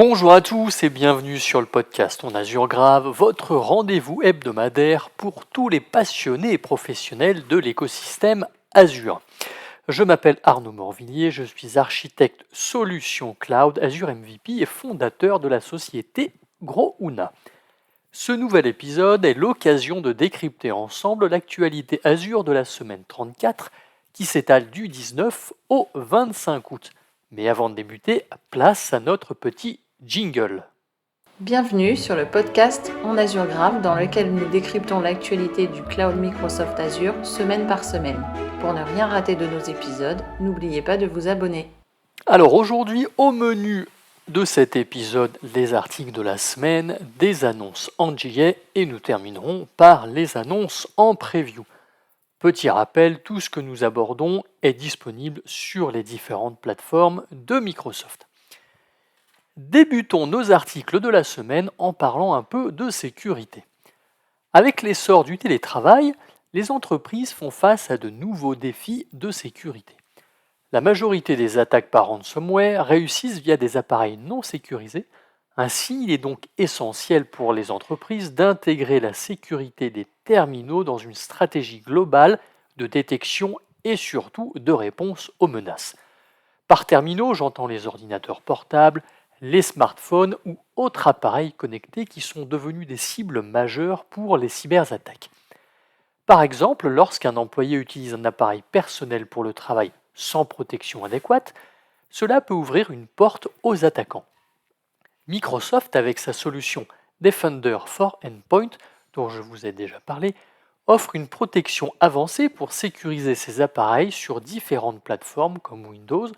Bonjour à tous et bienvenue sur le podcast On Azure Grave, votre rendez-vous hebdomadaire pour tous les passionnés et professionnels de l'écosystème Azure. Je m'appelle Arnaud Morvillier, je suis architecte solution cloud Azure MVP et fondateur de la société Grouna. Ce nouvel épisode est l'occasion de décrypter ensemble l'actualité Azure de la semaine 34 qui s'étale du 19 au 25 août. Mais avant de débuter, place à notre petit jingle. Bienvenue sur le podcast On Azure Grave dans lequel nous décryptons l'actualité du cloud Microsoft Azure semaine par semaine. Pour ne rien rater de nos épisodes, n'oubliez pas de vous abonner. Alors aujourd'hui, au menu de cet épisode, les articles de la semaine, des annonces en JA et nous terminerons par les annonces en preview. Petit rappel, tout ce que nous abordons est disponible sur les différentes plateformes de Microsoft. Débutons nos articles de la semaine en parlant un peu de sécurité. Avec l'essor du télétravail, les entreprises font face à de nouveaux défis de sécurité. La majorité des attaques par ransomware réussissent via des appareils non sécurisés. Ainsi, il est donc essentiel pour les entreprises d'intégrer la sécurité des terminaux dans une stratégie globale de détection et surtout de réponse aux menaces. Par terminaux, j'entends les ordinateurs portables, les smartphones ou autres appareils connectés qui sont devenus des cibles majeures pour les cyberattaques. Par exemple, lorsqu'un employé utilise un appareil personnel pour le travail sans protection adéquate, cela peut ouvrir une porte aux attaquants. Microsoft, avec sa solution Defender for Endpoint, dont je vous ai déjà parlé, offre une protection avancée pour sécuriser ses appareils sur différentes plateformes comme Windows,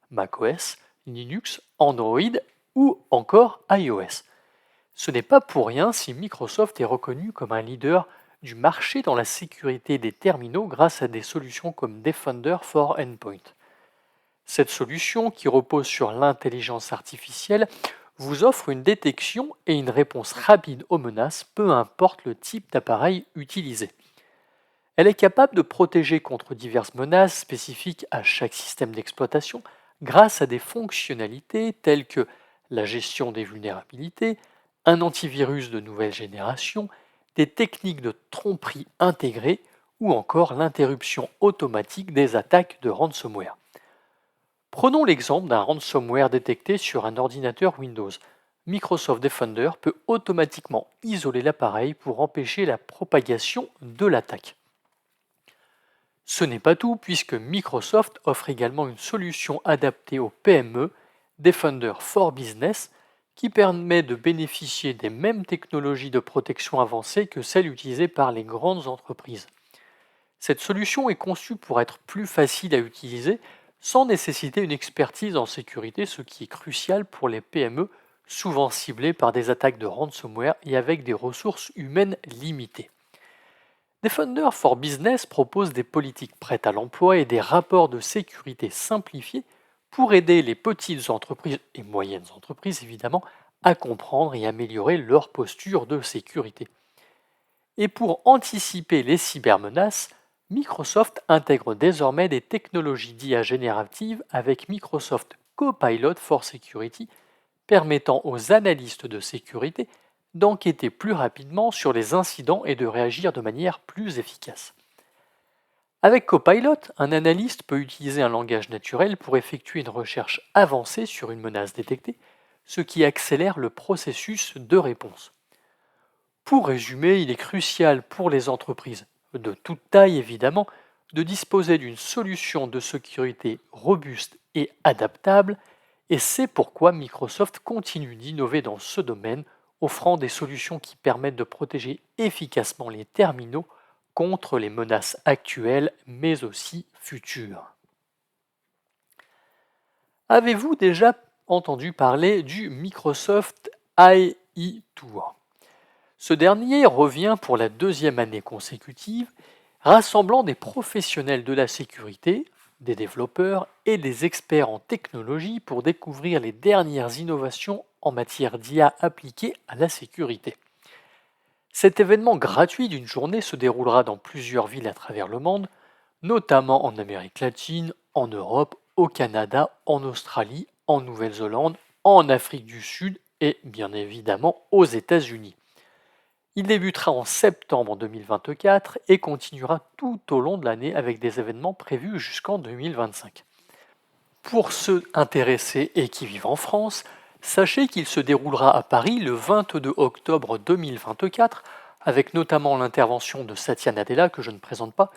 macOS, Linux, Android ou encore iOS. Ce n'est pas pour rien si Microsoft est reconnu comme un leader du marché dans la sécurité des terminaux grâce à des solutions comme Defender for Endpoint. Cette solution, qui repose sur l'intelligence artificielle, vous offre une détection et une réponse rapide aux menaces, peu importe le type d'appareil utilisé. Elle est capable de protéger contre diverses menaces spécifiques à chaque système d'exploitation grâce à des fonctionnalités telles que la gestion des vulnérabilités, un antivirus de nouvelle génération, des techniques de tromperie intégrées ou encore l'interruption automatique des attaques de ransomware. Prenons l'exemple d'un ransomware détecté sur un ordinateur Windows. Microsoft Defender peut automatiquement isoler l'appareil pour empêcher la propagation de l'attaque. Ce n'est pas tout puisque Microsoft offre également une solution adaptée aux PME, Defender for Business, qui permet de bénéficier des mêmes technologies de protection avancées que celles utilisées par les grandes entreprises. Cette solution est conçue pour être plus facile à utiliser sans nécessiter une expertise en sécurité, ce qui est crucial pour les PME, souvent ciblées par des attaques de ransomware et avec des ressources humaines limitées. Defender for Business propose des politiques prêtes à l'emploi et des rapports de sécurité simplifiés pour aider les petites entreprises et moyennes entreprises, évidemment, à comprendre et améliorer leur posture de sécurité. Et pour anticiper les cybermenaces, Microsoft intègre désormais des technologies d'IA générative avec Microsoft Copilot for Security, permettant aux analystes de sécurité d'enquêter plus rapidement sur les incidents et de réagir de manière plus efficace. Avec Copilot, un analyste peut utiliser un langage naturel pour effectuer une recherche avancée sur une menace détectée, ce qui accélère le processus de réponse. Pour résumer, il est crucial pour les entreprises, de toute taille évidemment, de disposer d'une solution de sécurité robuste et adaptable, et c'est pourquoi Microsoft continue d'innover dans ce domaine, offrant des solutions qui permettent de protéger efficacement les terminaux contre les menaces actuelles, mais aussi futures. Avez-vous déjà entendu parler du Microsoft AI Tour ? Ce dernier revient pour la deuxième année consécutive, rassemblant des professionnels de la sécurité, des développeurs et des experts en technologie pour découvrir les dernières innovations en matière d'IA appliquée à la sécurité. Cet événement gratuit d'une journée se déroulera dans plusieurs villes à travers le monde, notamment en Amérique latine, en Europe, au Canada, en Australie, en Nouvelle-Zélande en Afrique du Sud et bien évidemment aux États-Unis. Il débutera en septembre 2024 et continuera tout au long de l'année avec des événements prévus jusqu'en 2025. Pour ceux intéressés et qui vivent en France, sachez qu'il se déroulera à Paris le 22 octobre 2024 avec notamment l'intervention de Satya Nadella que je ne présente pas,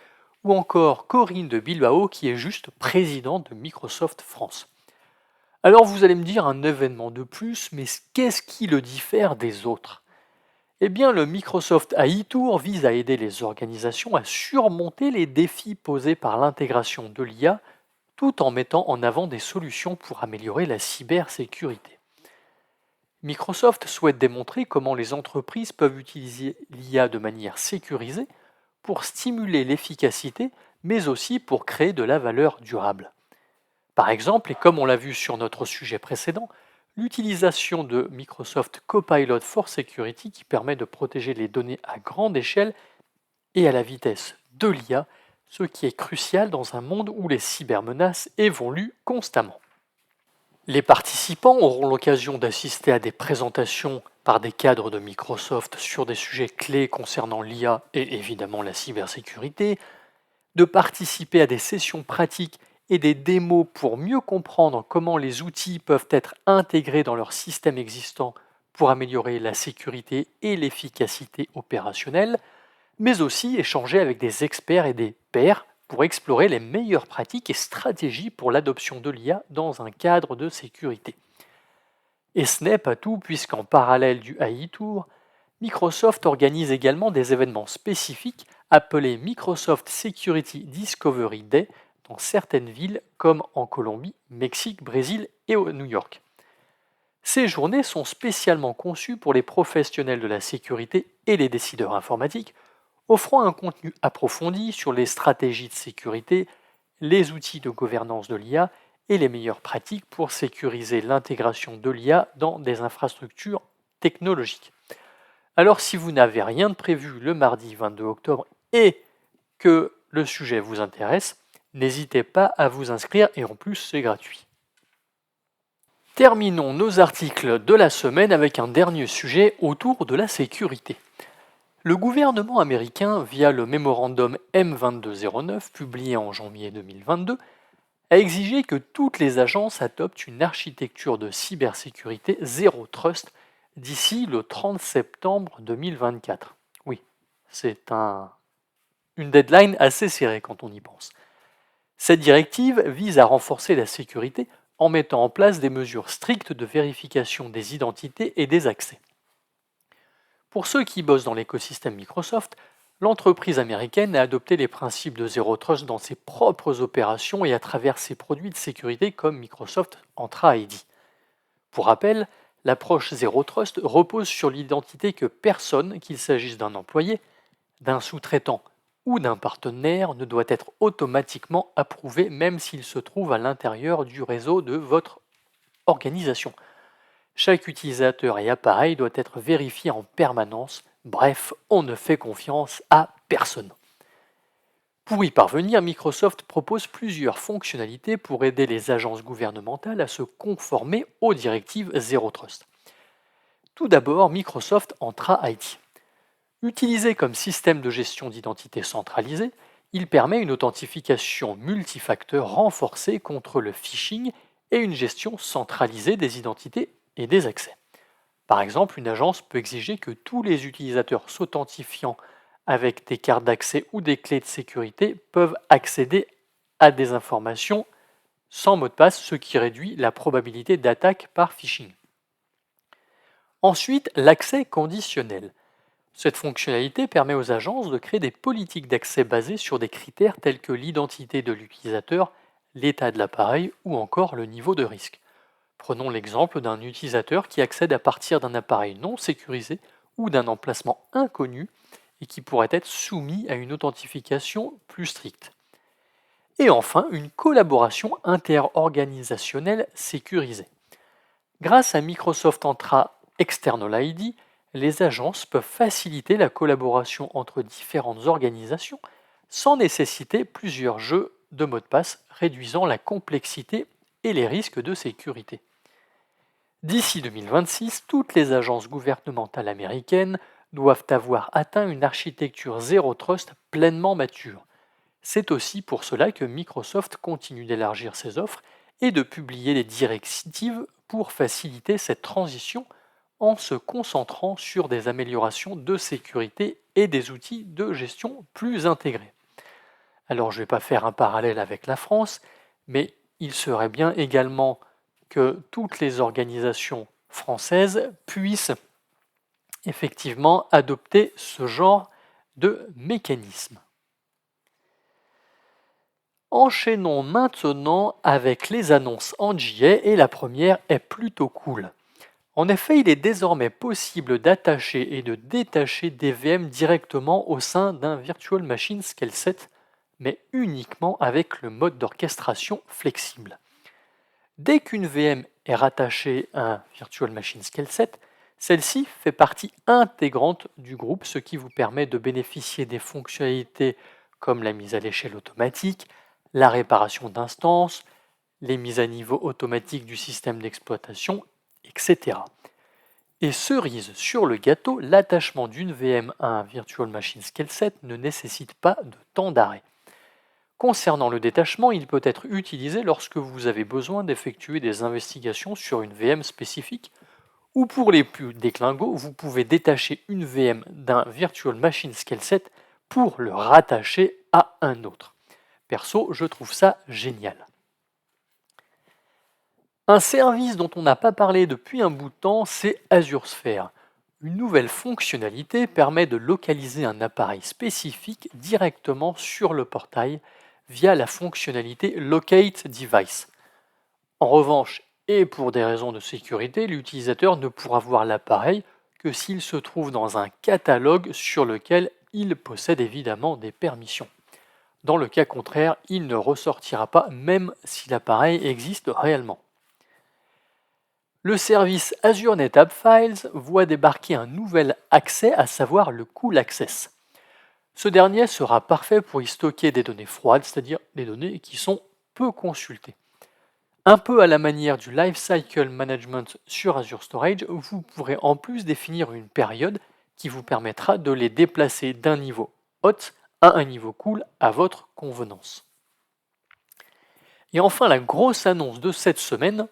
ou encore Corinne de Bilbao qui est juste présidente de Microsoft France. Alors vous allez me dire un événement de plus, mais qu'est-ce qui le diffère des autres ? Eh bien le Microsoft AI Tour vise à aider les organisations à surmonter les défis posés par l'intégration de l'IA tout en mettant en avant des solutions pour améliorer la cybersécurité. Microsoft souhaite démontrer comment les entreprises peuvent utiliser l'IA de manière sécurisée pour stimuler l'efficacité, mais aussi pour créer de la valeur durable. Par exemple, et comme on l'a vu sur notre sujet précédent, l'utilisation de Microsoft Copilot for Security qui permet de protéger les données à grande échelle et à la vitesse de l'IA, ce qui est crucial dans un monde où les cybermenaces évoluent constamment. Les participants auront l'occasion d'assister à des présentations par des cadres de Microsoft sur des sujets clés concernant l'IA et évidemment la cybersécurité, de participer à des sessions pratiques et des démos pour mieux comprendre comment les outils peuvent être intégrés dans leur système existant pour améliorer la sécurité et l'efficacité opérationnelle, mais aussi échanger avec des experts et des pairs pour explorer les meilleures pratiques et stratégies pour l'adoption de l'IA dans un cadre de sécurité. Et ce n'est pas tout, puisqu'en parallèle du AI Tour, Microsoft organise également des événements spécifiques appelés Microsoft Security Discovery Day dans certaines villes comme en Colombie, Mexique, Brésil et au New York. Ces journées sont spécialement conçues pour les professionnels de la sécurité et les décideurs informatiques, offrant un contenu approfondi sur les stratégies de sécurité, les outils de gouvernance de l'IA et les meilleures pratiques pour sécuriser l'intégration de l'IA dans des infrastructures technologiques. Alors si vous n'avez rien de prévu le mardi 22 octobre et que le sujet vous intéresse, n'hésitez pas à vous inscrire et en plus c'est gratuit. Terminons nos articles de la semaine avec un dernier sujet autour de la sécurité. Le gouvernement américain, via le mémorandum M2209 publié en janvier 2022, a exigé que toutes les agences adoptent une architecture de cybersécurité Zero Trust d'ici le 30 septembre 2024. Oui, c'est une deadline assez serrée quand on y pense. Cette directive vise à renforcer la sécurité en mettant en place des mesures strictes de vérification des identités et des accès. Pour ceux qui bossent dans l'écosystème Microsoft, l'entreprise américaine a adopté les principes de Zero Trust dans ses propres opérations et à travers ses produits de sécurité comme Microsoft Entra ID. Pour rappel, l'approche Zero Trust repose sur l'identité que personne, qu'il s'agisse d'un employé, d'un sous-traitant ou d'un partenaire, ne doit être automatiquement approuvé même s'il se trouve à l'intérieur du réseau de votre organisation. Chaque utilisateur et appareil doit être vérifié en permanence. Bref, on ne fait confiance à personne. Pour y parvenir, Microsoft propose plusieurs fonctionnalités pour aider les agences gouvernementales à se conformer aux directives Zero Trust. Tout d'abord, Microsoft Entra ID. Utilisé comme système de gestion d'identité centralisé, il permet une authentification multifacteur renforcée contre le phishing et une gestion centralisée des identités et des accès. Par exemple, une agence peut exiger que tous les utilisateurs s'authentifiant avec des cartes d'accès ou des clés de sécurité peuvent accéder à des informations sans mot de passe, ce qui réduit la probabilité d'attaque par phishing. Ensuite, l'accès conditionnel. Cette fonctionnalité permet aux agences de créer des politiques d'accès basées sur des critères tels que l'identité de l'utilisateur, l'état de l'appareil ou encore le niveau de risque. Prenons l'exemple d'un utilisateur qui accède à partir d'un appareil non sécurisé ou d'un emplacement inconnu et qui pourrait être soumis à une authentification plus stricte. Et enfin, une collaboration interorganisationnelle sécurisée. Grâce à Microsoft Entra External ID, les agences peuvent faciliter la collaboration entre différentes organisations sans nécessiter plusieurs jeux de mots de passe, réduisant la complexité et les risques de sécurité. D'ici 2026, toutes les agences gouvernementales américaines doivent avoir atteint une architecture Zero Trust pleinement mature. C'est aussi pour cela que Microsoft continue d'élargir ses offres et de publier des directives pour faciliter cette transition en se concentrant sur des améliorations de sécurité et des outils de gestion plus intégrés. Alors je ne vais pas faire un parallèle avec la France, mais il serait bien également que toutes les organisations françaises puissent effectivement adopter ce genre de mécanisme. Enchaînons maintenant avec les annonces en JA et la première est plutôt cool. En effet, il est désormais possible d'attacher et de détacher des VM directement au sein d'un Virtual Machine Scale Set, mais uniquement avec le mode d'orchestration flexible. Dès qu'une VM est rattachée à un Virtual Machine Scale Set, celle-ci fait partie intégrante du groupe, ce qui vous permet de bénéficier des fonctionnalités comme la mise à l'échelle automatique, la réparation d'instances, les mises à niveau automatiques du système d'exploitation, etc. Et cerise sur le gâteau, l'attachement d'une VM à un Virtual Machine Scale Set ne nécessite pas de temps d'arrêt. Concernant le détachement, il peut être utilisé lorsque vous avez besoin d'effectuer des investigations sur une VM spécifique, ou pour les plus déclingos, vous pouvez détacher une VM d'un Virtual Machine Scale Set pour le rattacher à un autre. Perso, je trouve ça génial. Un service dont on n'a pas parlé depuis un bout de temps, c'est Azure Sphere. Une nouvelle fonctionnalité permet de localiser un appareil spécifique directement sur le portail via la fonctionnalité Locate Device. En revanche, et pour des raisons de sécurité, l'utilisateur ne pourra voir l'appareil que s'il se trouve dans un catalogue sur lequel il possède évidemment des permissions. Dans le cas contraire, il ne ressortira pas même si l'appareil existe réellement. Le service Azure NetApp Files voit débarquer un nouvel accès, à savoir le Cool Access. Ce dernier sera parfait pour y stocker des données froides, c'est-à-dire des données qui sont peu consultées. Un peu à la manière du Lifecycle Management sur Azure Storage, vous pourrez en plus définir une période qui vous permettra de les déplacer d'un niveau hot à un niveau cool à votre convenance. Et enfin, la grosse annonce de cette semaine,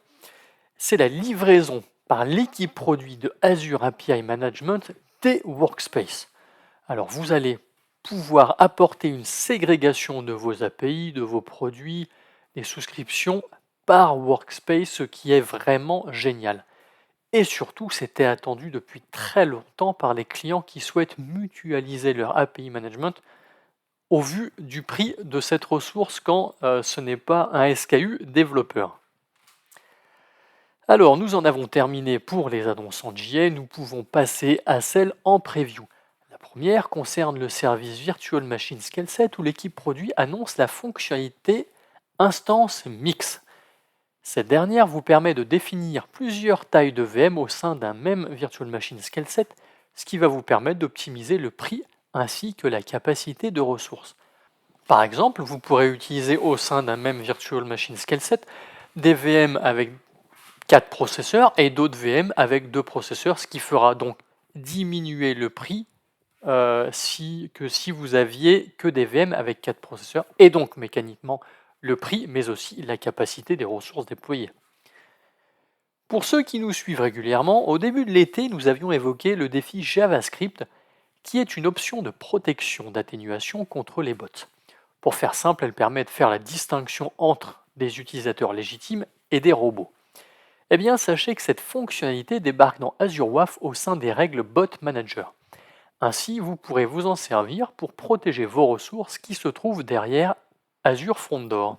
c'est la livraison par l'équipe produit de Azure API Management des workspaces. Alors vous allez pouvoir apporter une ségrégation de vos API, de vos produits, des souscriptions par workspace, ce qui est vraiment génial. Et surtout, c'était attendu depuis très longtemps par les clients qui souhaitent mutualiser leur API Management au vu du prix de cette ressource quand ce n'est pas un SKU développeur. Alors, nous en avons terminé pour les annonces en JA, nous pouvons passer à celles en preview. La première concerne le service Virtual Machine Scale Set où l'équipe produit annonce la fonctionnalité Instance Mix. Cette dernière vous permet de définir plusieurs tailles de VM au sein d'un même Virtual Machine Scale Set, ce qui va vous permettre d'optimiser le prix ainsi que la capacité de ressources. Par exemple, vous pourrez utiliser au sein d'un même Virtual Machine Scale Set des VM avec 4 processeurs et d'autres VM avec 2 processeurs, ce qui fera donc diminuer le prix si vous aviez que des VM avec 4 processeurs, et donc mécaniquement le prix, mais aussi la capacité des ressources déployées. Pour ceux qui nous suivent régulièrement, au début de l'été, nous avions évoqué le défi JavaScript, qui est une option de protection d'atténuation contre les bots. Pour faire simple, elle permet de faire la distinction entre des utilisateurs légitimes et des robots. Eh bien, sachez que cette fonctionnalité débarque dans Azure WAF au sein des règles Bot Manager. Ainsi, vous pourrez vous en servir pour protéger vos ressources qui se trouvent derrière Azure Front Door.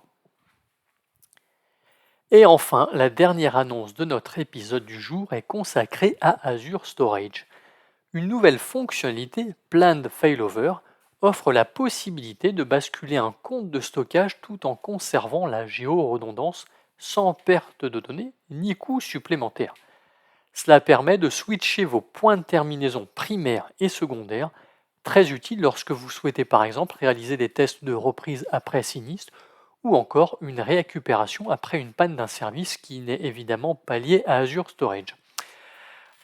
Et enfin, la dernière annonce de notre épisode du jour est consacrée à Azure Storage. Une nouvelle fonctionnalité, Planned Failover, offre la possibilité de basculer un compte de stockage tout en conservant la géoredondance sans perte de données ni coût supplémentaire. Cela permet de switcher vos points de terminaison primaires et secondaires, très utile lorsque vous souhaitez par exemple réaliser des tests de reprise après sinistre ou encore une récupération après une panne d'un service qui n'est évidemment pas lié à Azure Storage.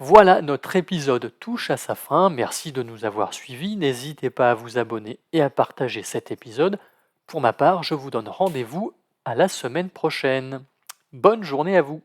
Voilà, notre épisode touche à sa fin. Merci de nous avoir suivis. N'hésitez pas à vous abonner et à partager cet épisode. Pour ma part, je vous donne rendez-vous à la semaine prochaine. Bonne journée à vous.